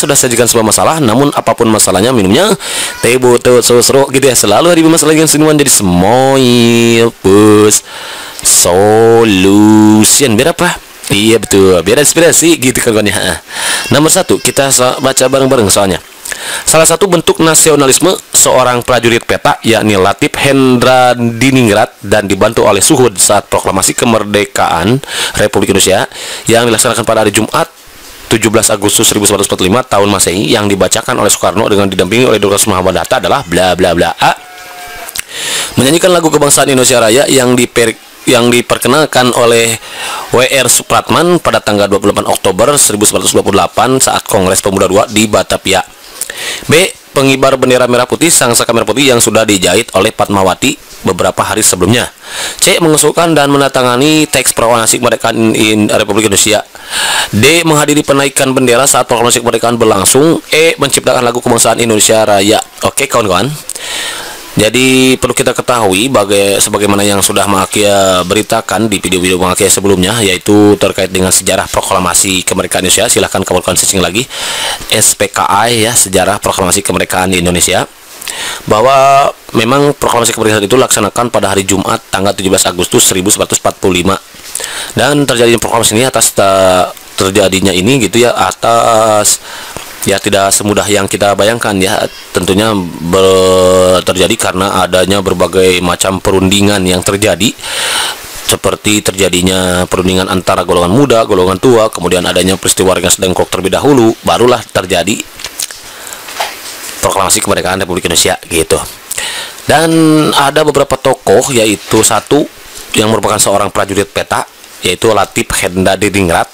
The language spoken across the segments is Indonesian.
sudah sajikan sebuah masalah, namun apapun masalahnya minumnya teh botol sosro gitu ya. Selalu hari masalah yang senuan jadi Smile Bus Solution. Biar apa? Iya betul, biar inspirasi gitu kan ya. Nomor 1 kita baca bareng-bareng soalnya. Salah satu bentuk nasionalisme seorang prajurit peta yakni Latif Hendradiningrat dan dibantu oleh Suhud saat proklamasi kemerdekaan Republik Indonesia yang dilaksanakan pada hari Jumat 17 Agustus 1945 tahun Masehi yang dibacakan oleh Soekarno dengan didampingi oleh Dr. Muhammad Hatta adalah bla bla bla A. Menyanyikan lagu kebangsaan Indonesia Raya yang diperkenalkan oleh W.R. Supratman pada tanggal 28 Oktober 1928 saat Kongres Pemuda II di Batavia. B. Pengibar bendera merah putih Sangsaka merah putih yang sudah dijahit oleh Fatmawati beberapa hari sebelumnya. C. Mengusulkan dan menandatangani teks proklamasi kemerdekaan Republik Indonesia. D. Menghadiri penaikan bendera saat proklamasi kemerdekaan berlangsung. E. Menciptakan lagu kebangsaan Indonesia Raya. Oke kawan-kawan, jadi perlu kita ketahui sebagaimana yang sudah Makia beritakan di video-video Makia sebelumnya, yaitu terkait dengan sejarah proklamasi kemerdekaan Indonesia. Silahkan kamu searching lagi SPKI ya, sejarah proklamasi kemerdekaan di Indonesia, bahwa memang proklamasi kemerdekaan itu dilaksanakan pada hari Jumat tanggal 17 Agustus 1945 dan terjadinya proklamasi ini terjadinya ini gitu ya, atas ya tidak semudah yang kita bayangkan ya. Tentunya terjadi karena adanya berbagai macam perundingan yang terjadi, seperti terjadinya perundingan antara golongan muda, golongan tua, kemudian adanya peristiwa Rengas Dengklok terlebih dahulu, barulah terjadi proklamasi kemerdekaan Republik Indonesia gitu. Dan ada beberapa tokoh, yaitu satu yang merupakan seorang prajurit peta, yaitu Latif Hendradiningrat,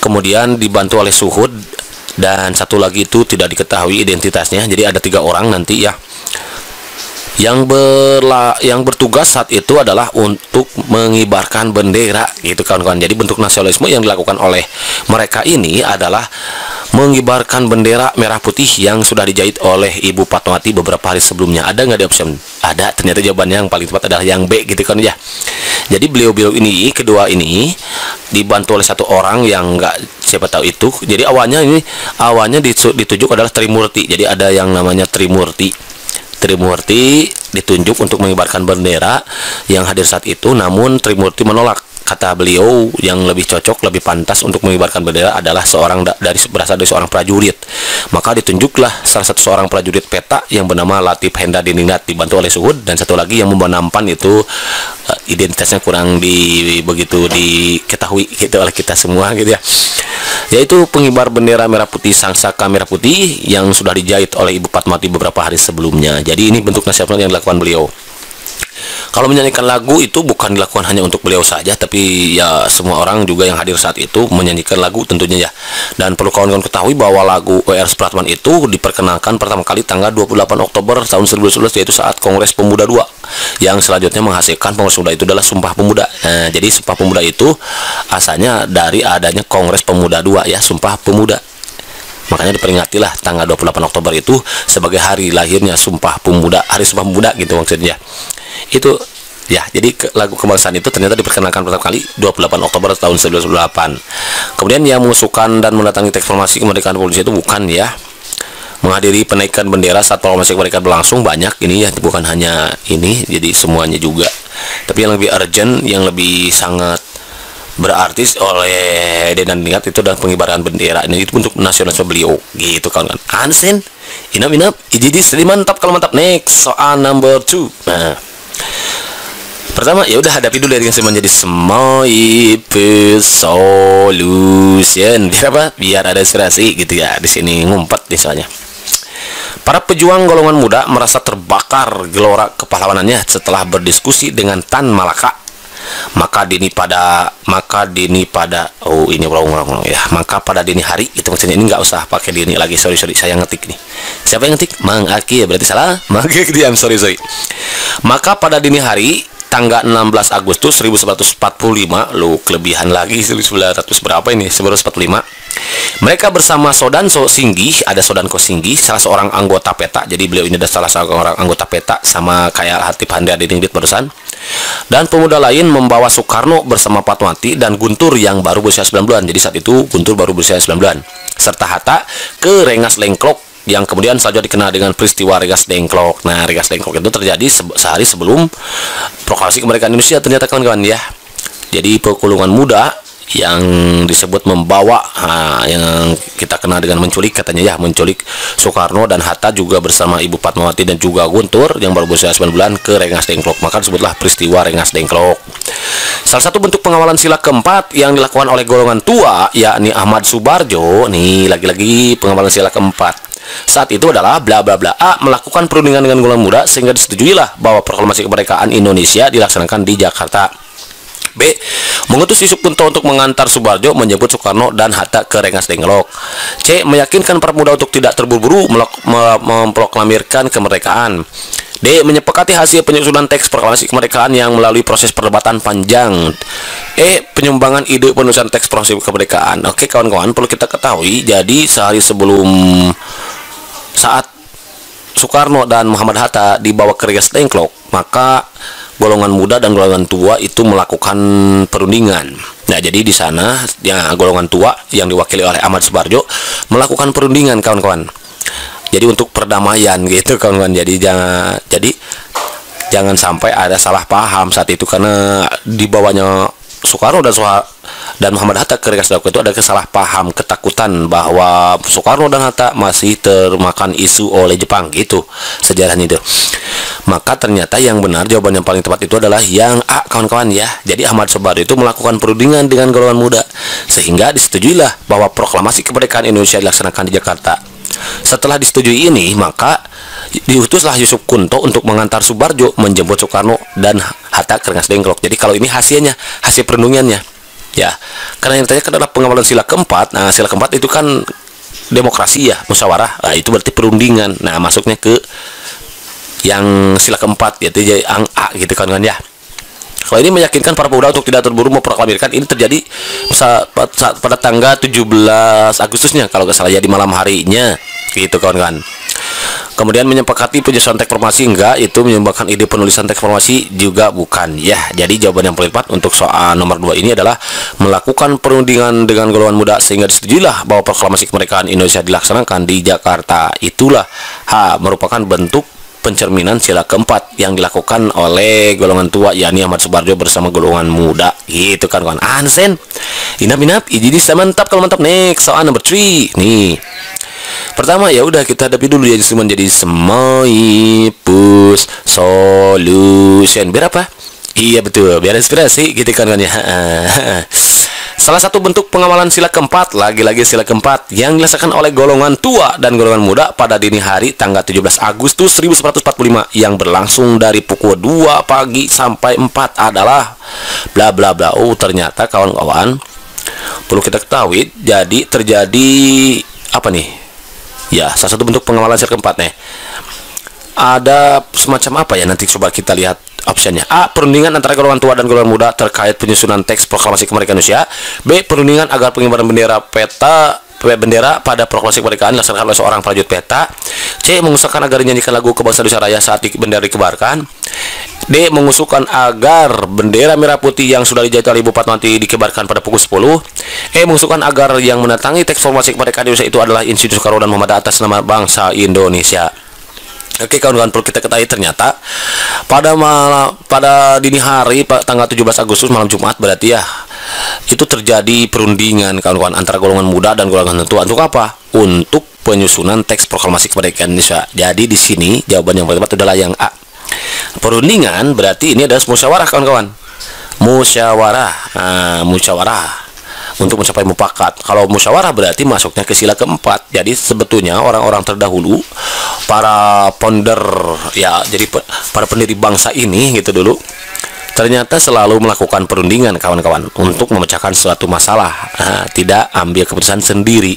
kemudian dibantu oleh Suhud, dan satu lagi itu tidak diketahui identitasnya. Jadi ada 3 orang nanti ya yang bertugas saat itu adalah untuk mengibarkan bendera gitu kawan-kawan. Jadi bentuk nasionalisme yang dilakukan oleh mereka ini adalah mengibarkan bendera merah putih yang sudah dijahit oleh Ibu Fatmawati beberapa hari sebelumnya. Ada nggak di option? Ada. Ternyata jawabannya yang paling tepat adalah yang B gitu kan ya. Jadi beliau ini kedua ini dibantu oleh satu orang yang nggak siapa tahu itu. Jadi awalnya ditunjuk adalah Trimurti. Jadi ada yang namanya Trimurti ditunjuk untuk mengibarkan bendera yang hadir saat itu, namun Trimurti menolak. Kata beliau yang lebih cocok, lebih pantas untuk mengibarkan bendera adalah berasal dari seorang prajurit. Maka ditunjuklah salah satu seorang prajurit peta yang bernama Latif Hendradiningrat dibantu oleh Suhud, dan satu lagi yang membawa nampan itu identitasnya kurang begitu diketahui gitu oleh kita semua gitu ya, yaitu pengibar bendera merah putih Sangsaka merah putih yang sudah dijahit oleh Ibu Fatmawati beberapa hari sebelumnya. Jadi ini bentuk nasional yang dilakukan beliau. Kalau menyanyikan lagu itu bukan dilakukan hanya untuk beliau saja, tapi ya semua orang juga yang hadir saat itu menyanyikan lagu tentunya ya. Dan perlu kawan-kawan ketahui bahwa lagu W.R. Supratman itu diperkenalkan pertama kali tanggal 28 Oktober tahun 1911, yaitu saat Kongres Pemuda II, yang selanjutnya menghasilkan Kongres Pemuda itu adalah Sumpah Pemuda. Nah, jadi Sumpah Pemuda itu asalnya dari adanya Kongres Pemuda II ya, Sumpah Pemuda. Makanya diperingatilah tanggal 28 Oktober itu sebagai hari lahirnya Sumpah Pemuda, Hari Sumpah Pemuda gitu maksudnya. Itu ya, jadi lagu kebangsaan itu ternyata diperkenalkan pertama kali 28 Oktober tahun 1908. Kemudian yang mengusulkan dan mendatangi teks proklamasi kemerdekaan Republik Indonesia itu bukan ya menghadiri penaikan bendera saat proklamasi kemerdekaan berlangsung, banyak ini ya, bukan hanya ini, jadi semuanya juga. Tapi yang lebih urgent, yang lebih sangat berarti oleh Denan Niat itu adalah pengibaran bendera. Ini itu untuk nasionalisme beliau gitu kan. Ansen inap ijiji mantap. Kalau mantap, next soal number 2. Nah, pertama ya udah hadapi dulu dengan menjadi Smile Solution. Biar apa? Biar ada inspirasi gitu ya. Di sini ngumpet misalnya. Para pejuang golongan muda merasa terbakar gelora kepahlawanannya setelah berdiskusi dengan Tan Malaka. Maka pada dini hari itu maksudnya, ini nggak usah pakai dini lagi, sorry saya ngetik nih. Siapa yang ngetik? Mang Aki ya, berarti salah. Mang Aki diam, sorry. Maka pada dini hari tanggal 16 Agustus 1945, lu kelebihan lagi 1900 berapa ini? 1945. Mereka bersama Sodanso Singgih, ada Sodanko Singgih, salah seorang anggota PETA. Jadi beliau ini adalah salah seorang anggota PETA, sama kayak Hatip Handi Adiningrit barusan. Dan pemuda lain membawa Soekarno bersama Fatmawati dan Guntur yang baru berusia 9 bulan. Jadi saat itu Guntur baru berusia 9 bulan. Serta Hatta ke Rengas Dengklok, yang kemudian saja dikenal dengan peristiwa Rengas Dengklok. Nah, Rengas Dengklok itu terjadi sehari sebelum proklamasi kemerdekaan Indonesia, ternyata kawan-kawan ya. Jadi pekulungan muda yang disebut membawa, yang kita kenal dengan menculik katanya ya, menculik Soekarno dan Hatta juga bersama Ibu Fatmawati dan juga Guntur yang baru berusia 9 bulan ke Rengas Dengklok. Maka disebutlah peristiwa Rengas Dengklok. Salah satu bentuk pengawalan sila keempat yang dilakukan oleh golongan tua, yakni Ahmad Subarjo. Nih lagi-lagi pengawalan sila keempat. Saat itu adalah bla bla bla A melakukan perundingan dengan golongan muda sehingga disetujuilah bahwa proklamasi kemerdekaan Indonesia dilaksanakan di Jakarta. B. Mengutus Yusuf Kunto untuk mengantar Subarjo menjemput Soekarno dan Hatta ke Rengas Dengklok. C. Meyakinkan para pemuda untuk tidak terburu-buru memproklamirkan kemerdekaan. D. Menyepakati hasil penyusunan teks proklamasi kemerdekaan yang melalui proses perdebatan panjang. E. Penyumbangan ide penulisan teks proklamasi kemerdekaan. Oke kawan-kawan, perlu kita ketahui, jadi sehari sebelum saat Soekarno dan Muhammad Hatta dibawa ke Rengas Dengklok, maka golongan muda dan golongan tua itu melakukan perundingan. Nah, jadi di sana ya, golongan tua yang diwakili oleh Ahmad Subarjo melakukan perundingan kawan-kawan. Jadi untuk perdamaian gitu kawan-kawan. Jadi jangan sampai ada salah paham saat itu, karena dibawanya Soekarno dan Muhammad Hatta ke Rengas Dengklok itu ada kesalahpaham, ketakutan bahwa Soekarno dan Hatta masih termakan isu oleh Jepang gitu sejarahnya itu. Maka ternyata yang benar, jawaban yang paling tepat itu adalah yang A kawan-kawan ya. Jadi Ahmad Subarjo itu melakukan perundingan dengan golongan muda sehingga disetujuilah bahwa proklamasi kemerdekaan Indonesia dilaksanakan di Jakarta. Setelah disetujui ini, maka diutuslah Yusuf Kunto untuk mengantar Subarjo menjemput Soekarno dan Hatta ke Rengas Dengklok. Jadi kalau ini hasilnya, hasil perundingannya ya, karena yang tanya adalah pengawalan sila keempat. Nah, sila keempat itu kan demokrasi ya, musyawarah. Nah, itu berarti perundingan. Nah, masuknya ke yang sila keempat, yaitu yang A gitu kan ya. Kalau ini meyakinkan para pemuda untuk tidak terburu memproklamirkan, ini terjadi pada tanggal 17 Agustusnya kalau nggak salah ya, di malam harinya gitu kawan-kawan. Kemudian menyepakati penyusunan teks proklamasi, enggak, itu menyumbangkan ide penulisan teks proklamasi juga bukan ya. Jadi jawaban yang paling tepat untuk soal nomor 2 ini adalah melakukan perundingan dengan golongan muda sehingga disetujuilah bahwa proklamasi kemerdekaan Indonesia dilaksanakan di Jakarta. Itulah H merupakan bentuk pencerminan sila keempat yang dilakukan oleh golongan tua, yakni Ahmad Subarjo bersama golongan muda gitu kan kawan. Ansen inap jadi mantap. Kalau mantap, next soal nomor 3 nih. Pertama ya udah kita hadapi dulu ya, cuma jadi Semoipus solution biar apa? Iya betul, biar inspirasi gitu kan ya. Salah satu bentuk pengawalan sila keempat, lagi-lagi sila keempat yang dilaksanakan oleh golongan tua dan golongan muda pada dini hari tanggal 17 Agustus 1945 yang berlangsung dari pukul 2 pagi sampai 4 adalah bla bla bla. Oh, ternyata kawan-kawan perlu kita ketahui, jadi terjadi apa nih? Ya, salah satu bentuk pengawalan sila keempat nih. Ada semacam apa ya, nanti coba kita lihat opsinya. A. Perundingan antara golongan tua dan golongan muda terkait penyusunan teks proklamasi kemerdekaan Indonesia. B. Perundingan agar pengibaran bendera pada proklamasi kemerdekaan dilaksanakan oleh seorang prajurit PETA. C. Mengusulkan agar dinyanyikan lagu kebangsaan Indonesia Raya saat bendera dikibarkan. D. Mengusulkan agar bendera merah putih yang sudah dijahit oleh Ibu Fatmawati dikibarkan pada pukul 10. E. Mengusulkan agar yang menandatangi teks proklamasi kemerdekaan Indonesia itu adalah Institut Soekarno dan Muhammad atas nama bangsa Indonesia. Oke kawan-kawan, perlu kita ketahui ternyata pada dini hari tanggal 17 Agustus malam Jumat berarti ya, itu terjadi perundingan kawan-kawan antara golongan muda dan golongan tua. Untuk apa? Untuk penyusunan teks proklamasi kemerdekaan Indonesia. Jadi di sini jawaban yang paling tepat adalah yang A. Perundingan berarti ini adalah musyawarah kawan-kawan. Musyawarah untuk mencapai mufakat. Kalau musyawarah berarti masuknya ke sila keempat. Jadi sebetulnya orang-orang terdahulu, para founder ya, jadi para pendiri bangsa ini gitu dulu, ternyata selalu melakukan perundingan kawan-kawan untuk memecahkan suatu masalah. Tidak ambil keputusan sendiri.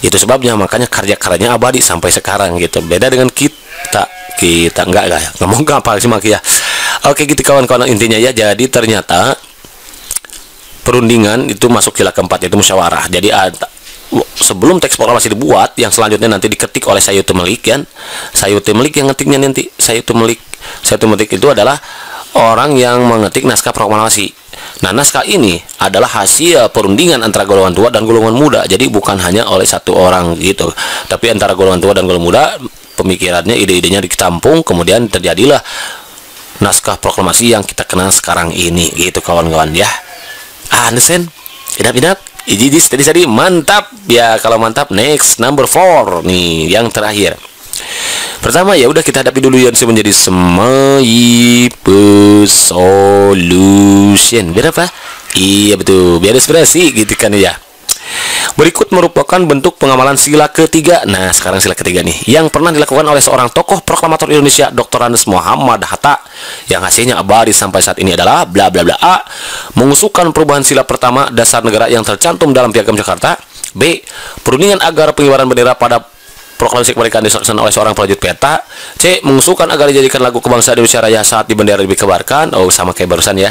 Itu sebabnya makanya karya-karyanya abadi sampai sekarang gitu. Beda dengan kita enggak ya. Ngomong apa sih Maki ya. Oke gitu kawan-kawan, intinya ya, jadi ternyata perundingan itu masuk sila keempat, yaitu musyawarah. Jadi sebelum teks proklamasi dibuat, yang selanjutnya nanti diketik oleh Sayyidu Melik, kan? Sayyidu Melik yang ngetiknya nanti. Sayyidu Melik itu adalah orang yang mengetik naskah proklamasi. Nah, naskah ini adalah hasil perundingan antara golongan tua dan golongan muda. Jadi bukan hanya oleh satu orang gitu, tapi antara golongan tua dan golongan muda, pemikirannya, ide-idenya ditampung, kemudian terjadilah naskah proklamasi yang kita kenal sekarang ini gitu kawan-kawan ya. Understand? Idap tadi mantap ya. Kalau mantap, next number 4 nih, yang terakhir. Pertama ya udah kita hadapi dulu yang menjadi solution. Biar apa? Iya betul, biar inspirasi gitu kan ya. Berikut merupakan bentuk pengamalan sila ketiga. Nah, sekarang sila ketiga nih, yang pernah dilakukan oleh seorang tokoh proklamator Indonesia, Dr. Andes Muhammad Hatta, yang hasilnya abadi sampai saat ini adalah bla bla bla. A. Mengusulkan perubahan sila pertama dasar negara yang tercantum dalam Piagam Jakarta. B. Perundingan agar pengibaran bendera pada proklamasi kemerdekaan dilaksanakan oleh seorang prajurit peta. C. Mengusulkan agar dijadikan lagu kebangsaan Indonesia Raya saat di bendera dikebarkan. Oh, sama kayak barusan ya.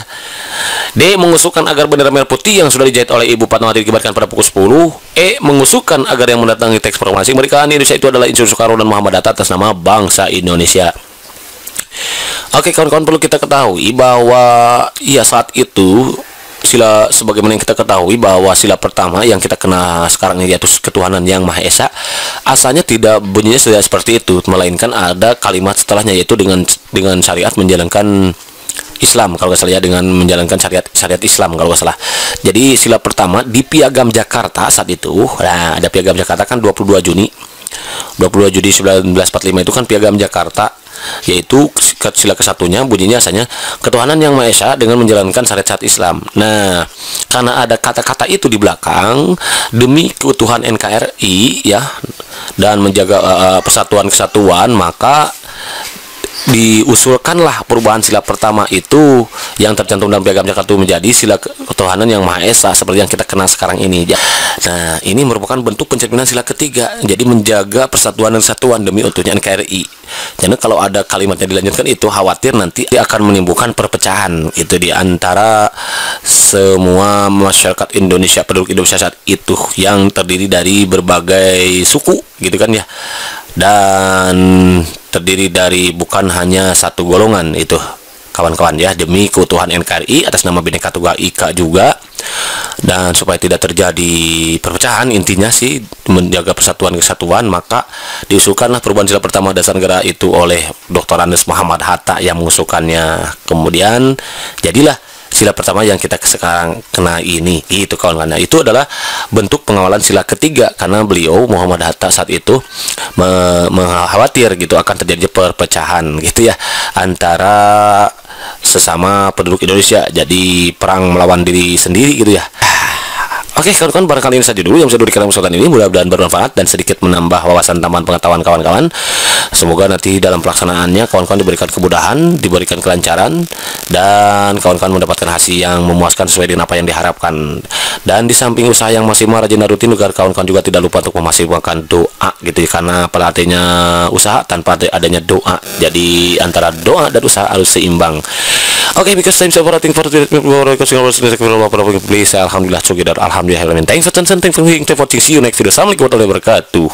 D. Mengusulkan agar bendera merah putih yang sudah dijahit oleh Ibu Fatmawati dikebarkan pada pukul 10. E. Mengusulkan agar yang mendatangi teks proklamasi kemerdekaan Indonesia itu adalah Insinyur Soekarno dan Muhammad Hatta atas nama bangsa Indonesia. Oke, kawan-kawan, perlu kita ketahui bahwa ya saat itu sila, sebagaimana yang kita ketahui bahwa sila pertama yang kita kenal sekarang ini, yaitu ketuhanan yang Maha Esa, asalnya tidak bunyinya sudah seperti itu, melainkan ada kalimat setelahnya, yaitu dengan syariat menjalankan Islam, kalau nggak salah ya, dengan menjalankan syariat Islam kalau nggak salah. Jadi sila pertama di Piagam Jakarta saat itu, nah ada Piagam Jakarta kan 22 Juni 1945 itu kan Piagam Jakarta, yaitu sila kesatunya bunyinya asalnya ketuhanan yang Maha Esa dengan menjalankan syariat Islam. Nah, karena ada kata-kata itu di belakang, demi keutuhan NKRI ya, dan menjaga persatuan kesatuan, maka diusulkanlah perubahan sila pertama itu yang tercantum dalam Piagam Jakarta menjadi sila ketuhanan yang Maha Esa seperti yang kita kenal sekarang ini. Nah, ini merupakan bentuk pencerminan sila ketiga, jadi menjaga persatuan dan kesatuan demi utuhnya NKRI. Jadi kalau ada kalimatnya dilanjutkan itu khawatir nanti akan menimbulkan perpecahan itu di antara semua masyarakat Indonesia, penduduk Indonesia saat itu yang terdiri dari berbagai suku gitu kan ya, dan terdiri dari bukan hanya satu golongan itu kawan-kawan ya, demi keutuhan NKRI atas nama Bhinneka Tunggal Ika juga, dan supaya tidak terjadi perpecahan, intinya sih menjaga persatuan kesatuan, maka diusulkanlah perubahan sila pertama dasar negara itu oleh Dr. Andes Muhammad Hatta yang mengusulkannya. Kemudian jadilah sila pertama yang kita sekarang kena ini itu kawan-kawan. Itu adalah bentuk pengawalan sila ketiga, karena beliau Muhammad Hatta saat itu mengkhawatir gitu akan terjadi perpecahan gitu ya antara sesama penduduk Indonesia, jadi perang melawan diri sendiri gitu ya. Oke kawan-kawan, barangkali ini saja dulu yang bisa diberikan kesempatan ini, mudah-mudahan bermanfaat dan sedikit menambah wawasan tambahan pengetahuan kawan-kawan. Semoga nanti dalam pelaksanaannya kawan-kawan diberikan kemudahan, diberikan kelancaran, dan kawan-kawan mendapatkan hasil yang memuaskan sesuai dengan apa yang diharapkan. Dan di samping usaha yang masih rajin dan rutin, agar kawan-kawan juga tidak lupa untuk memaksimalkan doa gitu ya, karena pelatihnya usaha tanpa adanya doa, jadi antara doa dan usaha harus seimbang. Okay, because time so everything for the please, alhamdulillah, alhamdulillah, thanks for watching, see you next video. Assalamualaikum warahmatullahi wabarakatuh.